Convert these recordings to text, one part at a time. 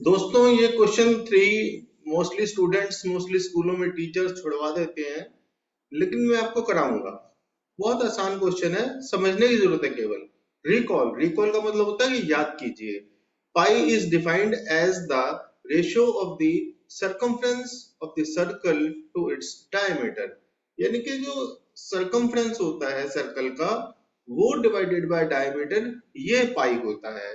दोस्तों ये question 3 mostly स्कूलों में टीचर्स छुड़वा देते हैं, लेकिन मैं आपको कराऊंगा। बहुत आसान क्वेश्चन है, समझने की जरूरत है केवल। रिकॉल रिकॉल का मतलब होता है कि याद कीजिए। Pi is defined as the ratio of the circumference of the circle to its diameter. यानी कि जो सर्कमफ्रेंस होता है सर्कल का, वो डिवाइडेड बाय डायमीटर, ये पाई होता है।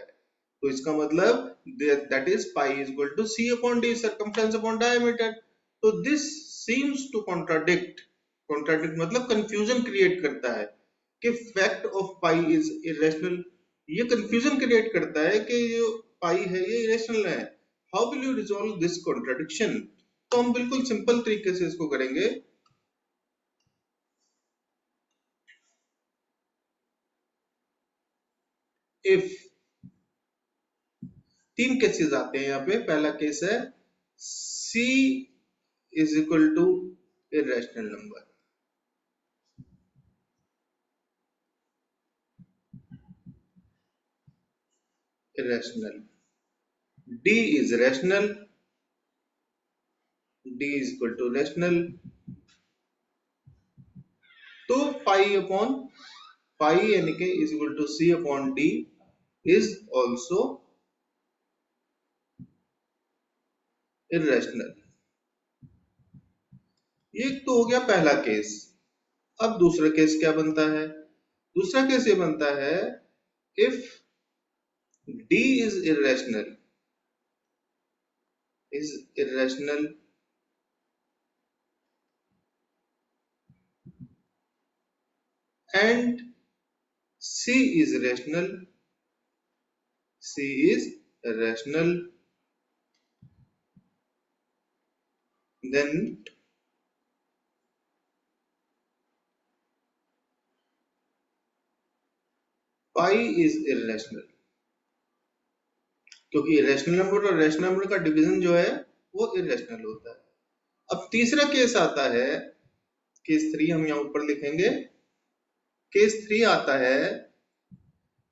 तो इसका मतलब that is pi is equal to C upon D, circumference upon diameter. तो this seems to contradict, contradict मतलब कंफ्यूजन क्रिएट करता है कि fact of pi is irrational. ये कंफ्यूजन क्रिएट करता है कि जो पाई है ये इरेशनल है। How will you resolve this contradiction? तो हम बिल्कुल सिंपल तरीके से इसको करेंगे। इफ 3 केसेस आते हैं यहाँ पे। पहला केस है c is equal to irrational number, irrational. D is rational, D is equal to rational. तो पाई अपॉन पाई यानी कि is equal to C upon D is also irrational. ये तो हो गया पहला केस। अब दूसरा केस क्या बनता है? दूसरा केस ये बनता है if D is irrational and C is rational, C is rational, then pi is irrational, क्योंकि इरेशनल नंबर और रेशनल नंबर का डिवीजन जो है वो इरेशनल होता है। अब तीसरा केस आता है, केस 3 हम यहाँ ऊपर लिखेंगे। केस 3 आता है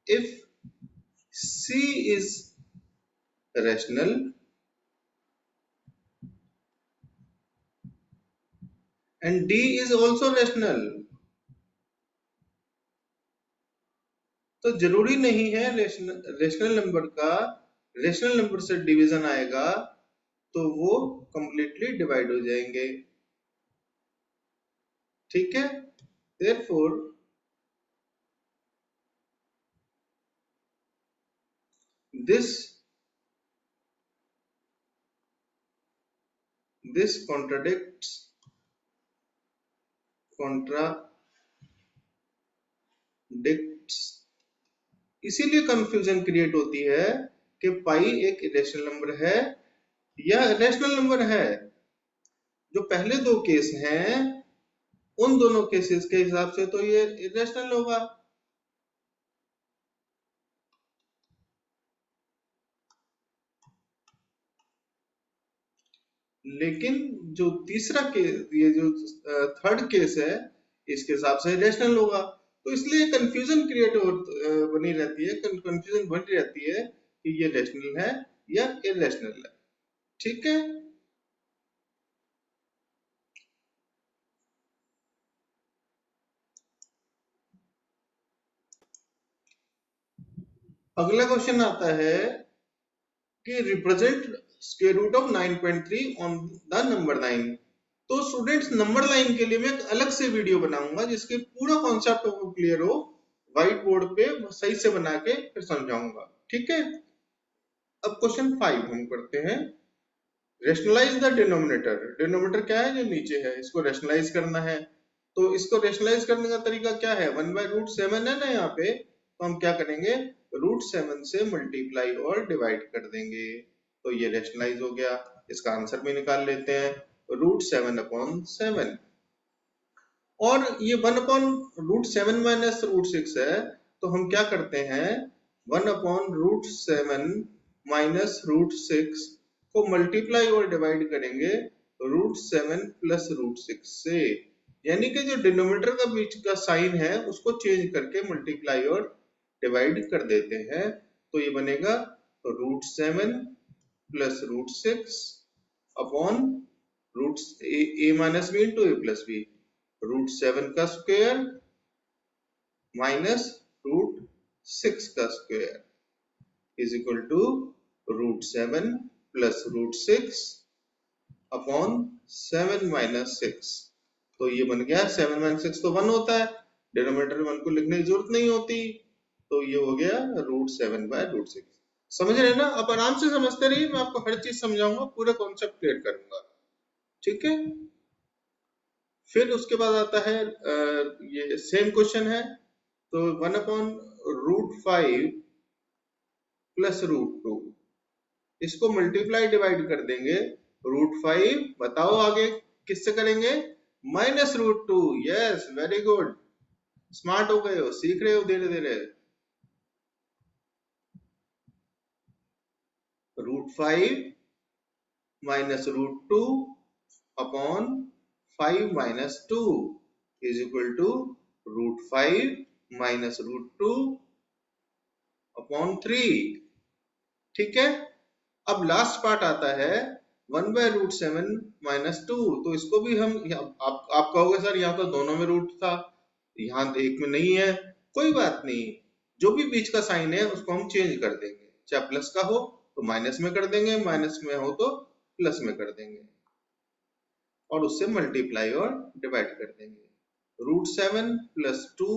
if C is rational and D is also rational। तो जरूरी नहीं है रेशनल नंबर का रेशनल नंबर से डिवीजन आएगा तो वो कंप्लीटली डिवाइड हो जाएंगे। ठीक है, देयरफॉर this this contradicts। इसीलिए कंफ्यूजन क्रिएट होती है कि पाई एक इरेशनल नंबर है या रेशनल नंबर है। जो पहले दो केस हैं उन दोनों केसेस के हिसाब से तो ये इरेशनल होगा, लेकिन जो तीसरा केस, ये जो थर्ड केस है, इसके हिसाब से रेशनल होगा। तो इसलिए कंफ्यूजन क्रिएट बनी रहती है, कंफ्यूजन बनी रहती है कि ये रेशनल है या इरेशनल है। ठीक है, अगला क्वेश्चन आता है कि represent square root of 9.3 on the number line. तो स्टूडेंट्स नंबर लाइन के लिए मैं एक अलग से वीडियो बनाऊंगा जिसके पूरा कॉन्सेप्ट को क्लियर हो, व्हाइट बोर्ड पे सही से बना के फिर समझाऊंगा। ठीक है, अब क्वेश्चन 5 हम करते हैं। Rationalise the denominator. डिनोमिनेटर क्या है? जो नीचे है, इसको रेशनलाइज करना है। तो इसको रेशनलाइज करने का तरीका क्या है? 1/√7 है ना यहाँ पे, तो हम क्या करेंगे, √7 से मल्टीप्लाई और डिवाइड कर देंगे। तो ये रेशनलाइज हो गया। इसका आंसर भी निकाल लेते हैं, √7/7। और ये 1/√7 माइनस √6 है, तो हम क्या करते हैं, 1/√7 माइनस √6 को मल्टीप्लाई और डिवाइड करेंगे √7 प्लस √6 से। यानी कि जो डिनोमिनेटर का बीच का साइन है उसको चेंज करके मल्टीप्लाई और डिवाइड कर देते हैं। तो ये बनेगा √7 plus root 6 upon root A minus B into A plus B, root 7 का स्क्वायर माइनस रूट 6 का square is equal to root 7 plus root 6 upon 7 minus 6। तो ये बन गया 7 माइनस 6 तो 1 होता है, डिनोमिनेटर में 1 को लिखने की जरूरत नहीं होती, तो ये हो गया रूट 7 बाय रूट 6। समझ रहे हैं ना? आप आराम से समझते रहिए, मैं आपको हर चीज समझाऊंगा, पूरा कॉन्सेप्ट क्लियर करूंगा, ठीक है। फिर उसके बाद आता है ये सेम क्वेश्चन है, तो 1 अपॉन रूट 5 प्लस रूट 2, इसको मल्टीप्लाई डिवाइड कर देंगे, रूट 5 बताओ आगे किससे करेंगे, minus root 2। Yes, very good, smart हो गए हो, सीख रहे हो धीरे धीरे। Root 5 minus root 2 upon 5 minus 2 is equal to root 5 minus root 2 upon 3, ठीक है। अब लास्ट पार्ट आता है 1 बाय रूट 7 माइनस 2, तो इसको भी हम आप कहोगे सर यहाँ तो दोनों में रूट था, यहाँ एक में नहीं है, कोई बात नहीं, जो भी बीच का साइन है उसको हम चेंज कर देंगे, चाहे प्लस का हो तो माइनस में कर देंगे, माइनस में हो तो प्लस में कर देंगे, और उससे मल्टीप्लाई और डिवाइड कर देंगे। Root 7 plus 2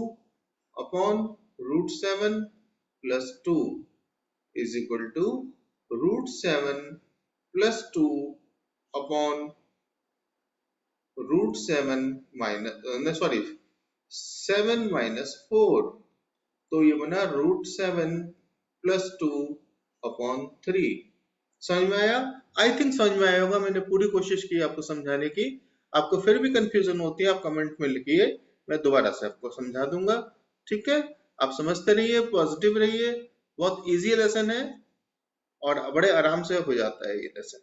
upon root 7 plus 2 is equal to root 7 plus 2 upon root 7 minus 7 minus 4, तो ये बना रूट 7 प्लस 2 अपॉन 3। समझ में आया? आई थिंक समझ में आया होगा, मैंने पूरी कोशिश की आपको समझाने की। आपको फिर भी कंफ्यूजन होती है आप कमेंट में लिखिए, मैं दोबारा से आपको समझा दूंगा, ठीक है। आप समझते रहिए, पॉजिटिव रहिए, बहुत इजी लेसन है और बड़े आराम से हो जाता है ये लेसन।